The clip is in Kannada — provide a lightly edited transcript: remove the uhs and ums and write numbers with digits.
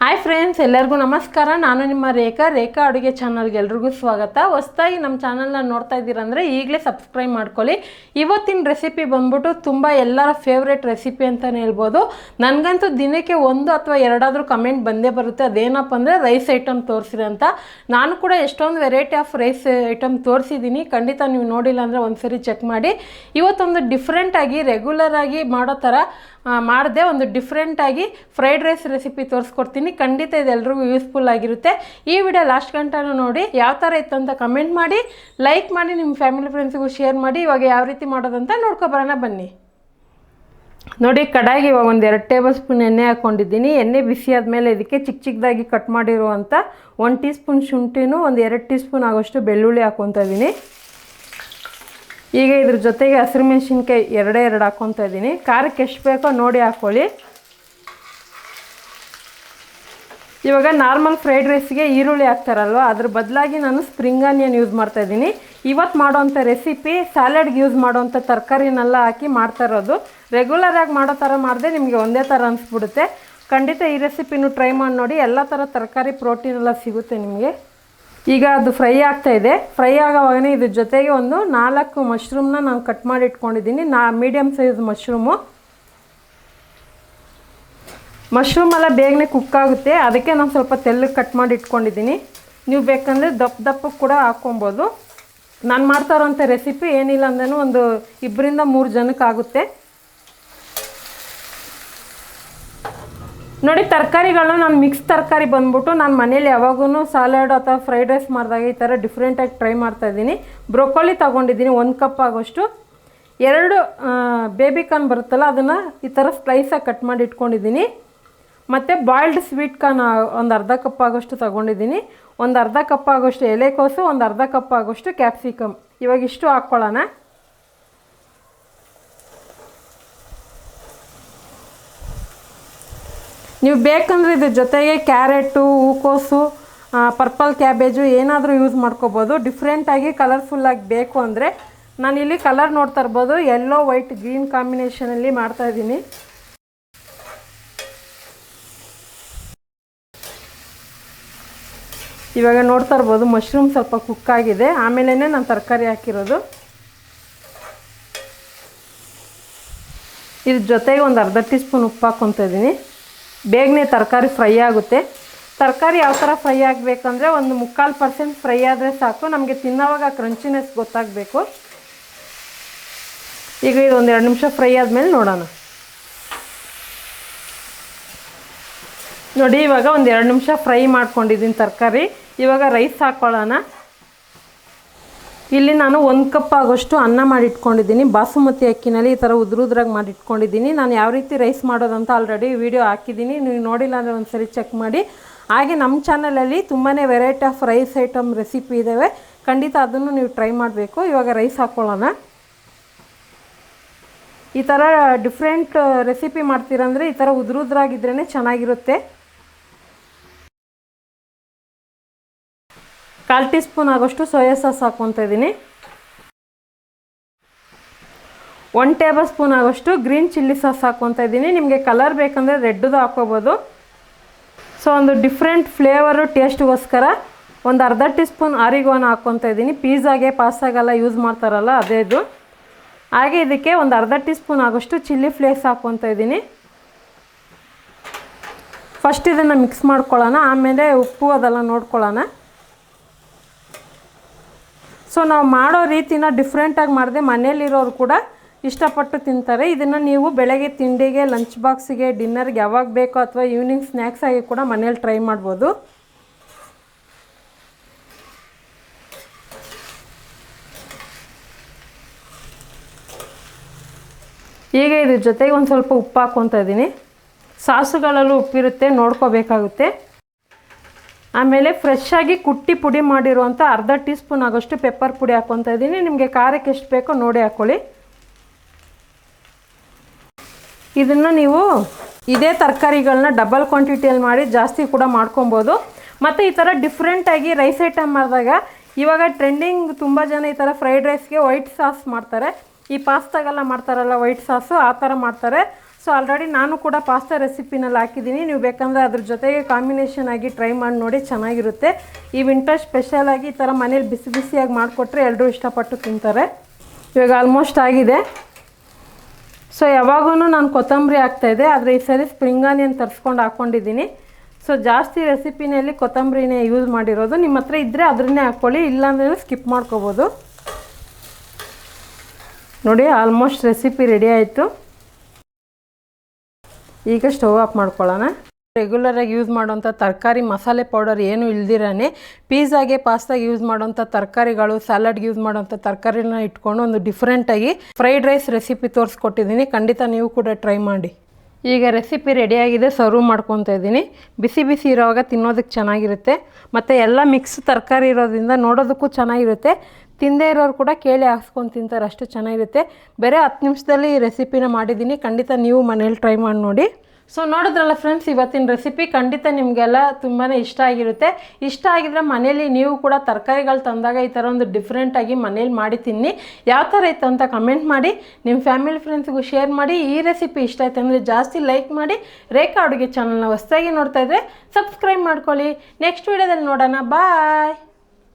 ಹಾಯ್ ಫ್ರೆಂಡ್ಸ್, ಎಲ್ಲರಿಗೂ ನಮಸ್ಕಾರ. ನಾನು ನಿಮ್ಮ ರೇಖಾ ಅಡುಗೆ ಚಾನಲ್ಗೆ ಎಲ್ರಿಗೂ ಸ್ವಾಗತ. ಹೊಸದಾಗಿ ನಮ್ಮ ಚಾನಲ್ನ ನೋಡ್ತಾ ಇದ್ದೀರಂದರೆ ಈಗಲೇ ಸಬ್ಸ್ಕ್ರೈಬ್ ಮಾಡ್ಕೊಳ್ಳಿ. ಇವತ್ತಿನ ರೆಸಿಪಿ ಬಂದ್ಬಿಟ್ಟು ತುಂಬ ಎಲ್ಲರ ಫೇವ್ರೇಟ್ ರೆಸಿಪಿ ಅಂತಲೇ ಹೇಳ್ಬೋದು. ನನಗಂತೂ ದಿನಕ್ಕೆ ಒಂದು ಅಥವಾ ಎರಡಾದರೂ ಕಮೆಂಟ್ ಬಂದೇ ಬರುತ್ತೆ. ಅದೇನಪ್ಪ ಅಂದರೆ ರೈಸ್ ಐಟಮ್ ತೋರಿಸಿರಿ ಅಂತ. ನಾನು ಕೂಡ ಎಷ್ಟೊಂದು ವೆರೈಟಿ ಆಫ್ ರೈಸ್ ಐಟಮ್ ತೋರಿಸಿದ್ದೀನಿ. ಖಂಡಿತ ನೀವು ನೋಡಿಲ್ಲ ಅಂದರೆ ಒಂದ್ಸರಿ ಚೆಕ್ ಮಾಡಿ. ಇವತ್ತೊಂದು ಡಿಫ್ರೆಂಟಾಗಿ ರೆಗ್ಯುಲರಾಗಿ ಮಾಡೋ ಥರ ಮಾಡಿದೆ ಒಂದು ಡಿಫ್ರೆಂಟಾಗಿ ಫ್ರೈಡ್ ರೈಸ್ ರೆಸಿಪಿ ತೋರಿಸ್ಕೊಡ್ತೀನಿ. ಖಂಡಿತ ಇದೆಲ್ಲರಿಗೂ ಯೂಸ್ಫುಲ್ ಆಗಿರುತ್ತೆ. ಈ ವಿಡಿಯೋ ಲಾಸ್ಟ್ ಗಂಟನೂ ನೋಡಿ, ಯಾವ ಥರ ಇತ್ತು ಅಂತ ಕಮೆಂಟ್ ಮಾಡಿ, ಲೈಕ್ ಮಾಡಿ, ನಿಮ್ಮ ಫ್ಯಾಮಿಲಿ ಫ್ರೆಂಡ್ಸ್ಗೂ ಶೇರ್ ಮಾಡಿ. ಇವಾಗ ಯಾವ ರೀತಿ ಮಾಡೋದಂತ ನೋಡ್ಕೊಬರೋಣ ಬನ್ನಿ. ನೋಡಿ, ಕಡಾಯಿಗೆ ಇವಾಗ ಒಂದು 2 ಟೇಬಲ್ ಸ್ಪೂನ್ ಎಣ್ಣೆ ಹಾಕ್ಕೊಂಡಿದ್ದೀನಿ. ಎಣ್ಣೆ ಬಿಸಿ ಆದಮೇಲೆ ಇದಕ್ಕೆ ಚಿಕ್ಕ ಚಿಕ್ಕದಾಗಿ ಕಟ್ ಮಾಡಿರುವಂಥ 1 ಟೀ ಸ್ಪೂನ್ ಶುಂಠಿನೂ ಒಂದು 2 ಟೀ ಸ್ಪೂನ್ ಆಗೋಷ್ಟು ಬೆಳ್ಳುಳ್ಳಿ ಹಾಕ್ಕೊತಾ ಇದ್ದೀನಿ. ಈಗ ಇದ್ರ ಜೊತೆಗೆ ಹಸಿರು ಮೆಣಸಿನ್ಕಾಯಿ 2 ಹಾಕ್ಕೊತಾ ಇದ್ದೀನಿ. ಖಾರಕ್ಕೆ ಎಷ್ಟು ಬೇಕೋ ನೋಡಿ ಹಾಕ್ಕೊಳ್ಳಿ. ಇವಾಗ ನಾರ್ಮಲ್ ಫ್ರೈಡ್ ರೈಸ್ಗೆ ಈರುಳ್ಳಿ ಹಾಕ್ತಾರಲ್ವ, ಅದ್ರ ಬದಲಾಗಿ ನಾನು ಸ್ಪ್ರಿಂಗ್ ಆನಿಯನ್ ಯೂಸ್ ಮಾಡ್ತಾಯಿದ್ದೀನಿ. ಇವತ್ತು ಮಾಡೋವಂಥ ರೆಸಿಪಿ ಸ್ಯಾಲಡ್ಗೆ ಯೂಸ್ ಮಾಡೋವಂಥ ತರಕಾರಿನೆಲ್ಲ ಹಾಕಿ ಮಾಡ್ತಾ ಇರೋದು. ರೆಗ್ಯುಲರಾಗಿ ಮಾಡೋ ಥರ ಮಾಡಿದೆ ನಿಮಗೆ ಒಂದೇ ಥರ ಅನಿಸ್ಬಿಡುತ್ತೆ. ಖಂಡಿತ ಈ ರೆಸಿಪಿನೂ ಟ್ರೈ ಮಾಡಿ ನೋಡಿ. ಎಲ್ಲ ಥರ ತರಕಾರಿ ಪ್ರೋಟೀನ್ ಎಲ್ಲ ಸಿಗುತ್ತೆ ನಿಮಗೆ. ಈಗ ಅದು ಫ್ರೈ ಆಗ್ತಾಯಿದೆ. ಫ್ರೈ ಆಗೋವಾಗನೇ ಇದ್ರ ಜೊತೆಗೆ ಒಂದು 4 ಮಶ್ರೂಮ್ನ ನಾನು ಕಟ್ ಮಾಡಿ ಇಟ್ಕೊಂಡಿದ್ದೀನಿ. ಮೀಡಿಯಮ್ ಸೈಜ್ ಮಶ್ರೂಮೆಲ್ಲ ಬೇಗನೆ ಕುಕ್ ಆಗುತ್ತೆ, ಅದಕ್ಕೆ ನಾನು ಸ್ವಲ್ಪ ತೆಳ್ಳಗೆ ಕಟ್ ಮಾಡಿ ಇಟ್ಕೊಂಡಿದ್ದೀನಿ. ನೀವು ಬೇಕಂದರೆ ದಪ್ಪಕ್ಕೆ ಕೂಡ ಹಾಕ್ಕೊಬೋದು. ನಾನು ಮಾಡ್ತಾ ಇರೋಂಥ ರೆಸಿಪಿ ಏನಿಲ್ಲ ಅಂದ್ರೂ ಒಂದು 2ರಿಂದ 3 ಜನಕ್ಕೆ ಆಗುತ್ತೆ. ನೋಡಿ, ತರಕಾರಿಗಳನ್ನ ನಾನು ಮಿಕ್ಸ್ ತರಕಾರಿ ಬಂದ್ಬಿಟ್ಟು ನಾನು ಮನೇಲಿ ಯಾವಾಗೂ ಸಾಲಡ್ ಅಥವಾ ಫ್ರೈಡ್ ರೈಸ್ ಮಾಡಿದಾಗ ಈ ಥರ ಡಿಫ್ರೆಂಟಾಗಿ ಟ್ರೈ ಮಾಡ್ತಾಯಿದ್ದೀನಿ. ಬ್ರೊಕೊಲಿ ತೊಗೊಂಡಿದ್ದೀನಿ 1 ಕಪ್ ಆಗೋಷ್ಟು. 2 ಬೇಬಿಕಾರ್ನ್ ಬರುತ್ತಲ್ಲ, ಅದನ್ನು ಈ ಥರ ಸ್ಲೈಸಾಗಿ ಕಟ್ ಮಾಡಿ ಇಟ್ಕೊಂಡಿದ್ದೀನಿ. ಮತ್ತು ಬಾಯ್ಲ್ಡ್ ಸ್ವೀಟ್ ಕಾರ್ನ್ ಒಂದು ಅರ್ಧ ಕಪ್ ಆಗೋಷ್ಟು ತೊಗೊಂಡಿದ್ದೀನಿ. ಒಂದು ಅರ್ಧ ಕಪ್ ಆಗೋಷ್ಟು ಎಲೆಕೋಸು, ಒಂದು ಅರ್ಧ ಕಪ್ ಆಗೋಷ್ಟು ಕ್ಯಾಪ್ಸಿಕಮ್. ಇವಾಗ ಇಷ್ಟು ಹಾಕ್ಕೊಳ್ಳೋಣ. ನೀವು ಬೇಕಂದರೆ ಇದ್ರ ಜೊತೆಗೆ ಕ್ಯಾರೆಟು, ಹೂಕೋಸು, ಪರ್ಪಲ್ ಕ್ಯಾಬೇಜು ಏನಾದರೂ ಯೂಸ್ ಮಾಡ್ಕೋಬೋದು. ಡಿಫ್ರೆಂಟಾಗಿ ಕಲರ್ಫುಲ್ಲಾಗಿ ಬೇಕು ಅಂದರೆ ನಾನಿಲ್ಲಿ ಕಲರ್ ನೋಡ್ತಾ ಇರ್ಬೋದು, ಯೆಲ್ಲೋ ವೈಟ್ ಗ್ರೀನ್ ಕಾಂಬಿನೇಷನಲ್ಲಿ ಮಾಡ್ತಾಯಿದ್ದೀನಿ. ಇವಾಗ ನೋಡ್ತಾ ಇರ್ಬೋದು ಮಶ್ರೂಮ್ ಸ್ವಲ್ಪ ಕುಕ್ ಆಗಿದೆ. ಆಮೇಲೆ ನಾನು ತರಕಾರಿ ಹಾಕಿರೋದು. ಇದ್ರ ಜೊತೆಗೆ ಒಂದು ಅರ್ಧ ಟೀ ಸ್ಪೂನ್ ಉಪ್ಪು ಹಾಕ್ಕೊತಾ ಇದ್ದೀನಿ. ಬೇಗನೆ ತರಕಾರಿ ಫ್ರೈ ಆಗುತ್ತೆ. ತರಕಾರಿ ಯಾವ ಥರ ಫ್ರೈ ಆಗಬೇಕಂದ್ರೆ ಒಂದು 3/4% ಫ್ರೈ ಆದರೆ ಸಾಕು. ನಮಗೆ ತಿನ್ನೋವಾಗ ಕ್ರಂಚಿನೆಸ್ ಗೊತ್ತಾಗಬೇಕು. ಈಗ ಇದೊಂದು 2 ನಿಮಿಷ ಫ್ರೈ ಆದಮೇಲೆ ನೋಡೋಣ. ನೋಡಿ, ಇವಾಗ ಒಂದು 2 ನಿಮಿಷ ಫ್ರೈ ಮಾಡ್ಕೊಂಡಿದ್ದೀನಿ ತರಕಾರಿ. ಇವಾಗ ರೈಸ್ ಹಾಕ್ಕೊಳ್ಳೋಣ. ಇಲ್ಲಿ ನಾನು 1 ಕಪ್ ಆಗೋಷ್ಟು ಅನ್ನ ಮಾಡಿಟ್ಕೊಂಡಿದ್ದೀನಿ. ಬಾಸುಮತಿ ಅಕ್ಕಿನಲ್ಲಿ ಈ ಥರ ಉದ್ರಾಗಿ ಮಾಡಿಟ್ಕೊಂಡಿದ್ದೀನಿ. ನಾನು ಯಾವ ರೀತಿ ರೈಸ್ ಮಾಡೋದಂತ ಆಲ್ರೆಡಿ ವಿಡಿಯೋ ಹಾಕಿದ್ದೀನಿ. ನೀವು ನೋಡಿಲ್ಲ ಅಂದರೆ ಒಂದು ಸರಿ ಚೆಕ್ ಮಾಡಿ. ಹಾಗೆ ನಮ್ಮ ಚಾನಲಲ್ಲಿ ತುಂಬಾ variety of rice item recipe ಇದ್ದಾವೆ. ಖಂಡಿತ ಅದನ್ನು ನೀವು ಟ್ರೈ ಮಾಡಬೇಕು. ಇವಾಗ ರೈಸ್ ಹಾಕ್ಕೊಳ್ಳೋಣ. ಈ ಥರ ಡಿಫ್ರೆಂಟ್ ರೆಸಿಪಿ ಮಾಡ್ತೀರಂದರೆ ಈ ಥರ ಉದ್ರಾಗಿದ್ರೇ ಚೆನ್ನಾಗಿರುತ್ತೆ. 1/4 ಟೀ ಸ್ಪೂನ್ ಆಗೋಷ್ಟು ಸೋಯಾ ಸಾಸ್ ಹಾಕ್ಕೊತಾ ಇದ್ದೀನಿ. 1 ಟೇಬಲ್ ಸ್ಪೂನ್ ಆಗೋಷ್ಟು ಗ್ರೀನ್ ಚಿಲ್ಲಿ ಸಾಸ್ ಹಾಕ್ಕೊತಾ ಇದ್ದೀನಿ. ನಿಮಗೆ ಕಲರ್ ಬೇಕಂದರೆ ರೆಡ್ದು ಹಾಕ್ಕೋಬೋದು. ಸೊ ಒಂದು ಡಿಫ್ರೆಂಟ್ ಫ್ಲೇವರು ಟೇಸ್ಟ್ಗೋಸ್ಕರ ಒಂದು ಅರ್ಧ ಟೀ ಸ್ಪೂನ್ ಆರಿಗೋನ ಹಾಕ್ಕೊತಾ ಇದ್ದೀನಿ. ಪಿಜ್ಜಾಗೆ ಪಾಸ್ತಾಗೆಲ್ಲ ಯೂಸ್ ಮಾಡ್ತಾರಲ್ಲ ಅದೇ ಇದು. ಹಾಗೆ ಇದಕ್ಕೆ ಒಂದು ಅರ್ಧ ಟೀ ಸ್ಪೂನ್ ಆಗೋಷ್ಟು ಚಿಲ್ಲಿ ಫ್ಲೇಕ್ಸ್ ಹಾಕ್ಕೊತಾ ಇದ್ದೀನಿ. ಫಸ್ಟ್ ಇದನ್ನು ಮಿಕ್ಸ್ ಮಾಡ್ಕೊಳ್ಳೋಣ, ಆಮೇಲೆ ಉಪ್ಪು ಅದೆಲ್ಲ ನೋಡ್ಕೊಳ್ಳೋಣ. ಸೊ ನಾವು ಮಾಡೋ ರೀತಿನ ಡಿಫ್ರೆಂಟಾಗಿ ಮಾಡಿದೆ ಮನೇಲಿರೋರು ಕೂಡ ಇಷ್ಟಪಟ್ಟು ತಿಂತಾರೆ. ಇದನ್ನು ನೀವು ಬೆಳಗ್ಗೆ ತಿಂಡಿಗೆ, ಲಂಚ್ ಬಾಕ್ಸಿಗೆ, ಡಿನ್ನರ್ಗೆ ಯಾವಾಗ ಬೇಕೋ ಅಥವಾ ಈವ್ನಿಂಗ್ ಸ್ನ್ಯಾಕ್ಸಾಗಿ ಕೂಡ ಮನೇಲಿ ಟ್ರೈ ಮಾಡ್ಬೋದು. ಈಗ ಇದ್ರ ಜೊತೆಗೆ ಒಂದು ಸ್ವಲ್ಪ ಉಪ್ಪು ಹಾಕ್ಕೊತಾ ಇದ್ದೀನಿ. ಸಾಸುಗಳಲ್ಲೂ ಉಪ್ಪಿರುತ್ತೆ, ನೋಡ್ಕೋಬೇಕಾಗುತ್ತೆ. ಆಮೇಲೆ ಫ್ರೆಶ್ಶಾಗಿ ಕುಟ್ಟಿ ಪುಡಿ ಮಾಡಿರುವಂಥ ಅರ್ಧ ಟೀ ಸ್ಪೂನ್ ಆಗೋಷ್ಟು ಪೆಪ್ಪರ್ ಪುಡಿ ಹಾಕ್ಕೊತಾ ಇದ್ದೀನಿ. ನಿಮಗೆ ಖಾರಕ್ಕೆ ಎಷ್ಟು ಬೇಕೋ ನೋಡಿ ಹಾಕ್ಕೊಳ್ಳಿ. ಇದನ್ನು ನೀವು ಇದೇ ತರಕಾರಿಗಳನ್ನ ಡಬಲ್ ಕ್ವಾಂಟಿಟಿಯಲ್ಲಿ ಮಾಡಿ ಜಾಸ್ತಿ ಕೂಡ ಮಾಡ್ಕೊಬೋದು. ಮತ್ತು ಈ ಥರ ಡಿಫ್ರೆಂಟಾಗಿ ರೈಸ್ ಐಟಮ್ ಮಾಡಿದಾಗ ಇವಾಗ ಟ್ರೆಂಡಿಂಗ್ ತುಂಬ ಜನ ಈ ಥರ ಫ್ರೈಡ್ ರೈಸ್ಗೆ ವೈಟ್ ಸಾಸ್ ಮಾಡ್ತಾರೆ. ಈ ಪಾಸ್ತಾಗೆಲ್ಲ ಮಾಡ್ತಾರಲ್ಲ ವೈಟ್ ಸಾಸು, ಆ ಥರ ಮಾಡ್ತಾರೆ. ಸೊ ಆಲ್ರೆಡಿ ನಾನು ಕೂಡ ಪಾಸ್ತಾ ರೆಸಿಪಿನಲ್ಲಿ ಹಾಕಿದ್ದೀನಿ. ನೀವು ಬೇಕಂದರೆ ಅದ್ರ ಜೊತೆಗೆ ಕಾಂಬಿನೇಷನ್ ಆಗಿ ಟ್ರೈ ಮಾಡಿ ನೋಡಿ, ಚೆನ್ನಾಗಿರುತ್ತೆ. ಈ ವಿಂಟರ್ ಸ್ಪೆಷಲಾಗಿ ಈ ಥರ ಮನೇಲಿ ಬಿಸಿ ಬಿಸಿಯಾಗಿ ಮಾಡಿಕೊಟ್ರೆ ಎಲ್ಲರೂ ಇಷ್ಟಪಟ್ಟು ತಿಂತಾರೆ. ಇವಾಗ ಆಲ್ಮೋಸ್ಟ್ ಆಗಿದೆ. ಸೊ ಯಾವಾಗೂ ನಾನು ಕೊತ್ತಂಬರಿ ಹಾಕ್ತಾಯಿದ್ದೆ, ಆದರೆ ಈ ಸರಿ ಸ್ಪ್ರಿಂಗ್ ಆನಿಯನ್ ತರಿಸ್ಕೊಂಡು ಹಾಕ್ಕೊಂಡಿದ್ದೀನಿ. ಸೊ ಜಾಸ್ತಿ ರೆಸಿಪಿನಲ್ಲಿ ಕೊತ್ತಂಬರಿನೇ ಯೂಸ್ ಮಾಡಿರೋದು. ನಿಮ್ಮ ಹತ್ರ ಇದ್ದರೆ ಅದನ್ನೇ ಹಾಕ್ಕೊಳ್ಳಿ, ಇಲ್ಲಾಂದರೆ ಸ್ಕಿಪ್ ಮಾಡ್ಕೋಬೋದು. ನೋಡಿ ಆಲ್ಮೋಸ್ಟ್ ರೆಸಿಪಿ ರೆಡಿ ಆಯಿತು. ಈಗ ಸ್ಟವ್ ಆಫ್ ಮಾಡ್ಕೊಳ್ಳೋಣ. ರೆಗ್ಯುಲರಾಗಿ ಯೂಸ್ ಮಾಡೋಂಥ ತರಕಾರಿ ಮಸಾಲೆ ಪೌಡರ್ ಏನು ಇಲ್ದಿರಾನೆ ಪಿಜ್ಜಾಗೆ ಪಾಸ್ತಾಗೆ ಯೂಸ್ ಮಾಡೋಂಥ ತರಕಾರಿಗಳು, ಸ್ಯಾಲಡ್ಗೆ ಯೂಸ್ ಮಾಡೋಂಥ ತರಕಾರಿನ ಇಟ್ಕೊಂಡು ಒಂದು ಡಿಫ್ರೆಂಟಾಗಿ ಫ್ರೈಡ್ ರೈಸ್ ರೆಸಿಪಿ ತೋರಿಸ್ಕೊಟ್ಟಿದ್ದೀನಿ. ಖಂಡಿತ ನೀವು ಕೂಡ ಟ್ರೈ ಮಾಡಿ. ಈಗ ರೆಸಿಪಿ ರೆಡಿಯಾಗಿದೆ, ಸರ್ವ್ ಮಾಡ್ಕೊತಾ ಇದ್ದೀನಿ. ಬಿಸಿ ಬಿಸಿ ಇರೋವಾಗ ತಿನ್ನೋದಕ್ಕೆ ಚೆನ್ನಾಗಿರುತ್ತೆ, ಮತ್ತು ಎಲ್ಲ ಮಿಕ್ಸ್ ತರಕಾರಿ ಇರೋದ್ರಿಂದ ನೋಡೋದಕ್ಕೂ ಚೆನ್ನಾಗಿರುತ್ತೆ. ತಿಂದೇ ಇರೋರು ಕೂಡ ಕೇಳಿ ಹಾಕ್ಸ್ಕೊಂಡು ತಿಂತಾರೆ, ಅಷ್ಟು ಚೆನ್ನಾಗಿರುತ್ತೆ. ಬೇರೆ 10 ನಿಮಿಷದಲ್ಲಿ ಈ ರೆಸಿಪಿನ ಮಾಡಿದ್ದೀನಿ. ಖಂಡಿತ ನೀವು ಮನೇಲಿ ಟ್ರೈ ಮಾಡಿ ನೋಡಿ. ಸೊ ನೋಡಿದ್ರಲ್ಲ ಫ್ರೆಂಡ್ಸ್, ಇವತ್ತಿನ ರೆಸಿಪಿ ಖಂಡಿತ ನಿಮಗೆಲ್ಲ ತುಂಬಾ ಇಷ್ಟ ಆಗಿರುತ್ತೆ. ಇಷ್ಟ ಆಗಿದ್ರೆ ಮನೇಲಿ ನೀವು ಕೂಡ ತರಕಾರಿಗಳು ತಂದಾಗ ಈ ಥರ ಒಂದು ಡಿಫ್ರೆಂಟಾಗಿ ಮನೇಲಿ ಮಾಡಿ ತಿನ್ನಿ. ಯಾವ ಥರ ಇತ್ತು ಅಂತ ಕಮೆಂಟ್ ಮಾಡಿ, ನಿಮ್ಮ ಫ್ಯಾಮಿಲಿ ಫ್ರೆಂಡ್ಸ್ಗೂ ಶೇರ್ ಮಾಡಿ. ಈ ರೆಸಿಪಿ ಇಷ್ಟ ಆಯ್ತು ಅಂದರೆ ಜಾಸ್ತಿ ಲೈಕ್ ಮಾಡಿ. ರೇಖಾ ಅಡುಗೆ ಚಾನಲ್ನ ಹೊಸದಾಗಿ ನೋಡ್ತಾ ಇದ್ದರೆ ಸಬ್ಸ್ಕ್ರೈಬ್ ಮಾಡ್ಕೊಳ್ಳಿ. ನೆಕ್ಸ್ಟ್ ವೀಡಿಯೋದಲ್ಲಿ ನೋಡೋಣ. ಬಾಯ್.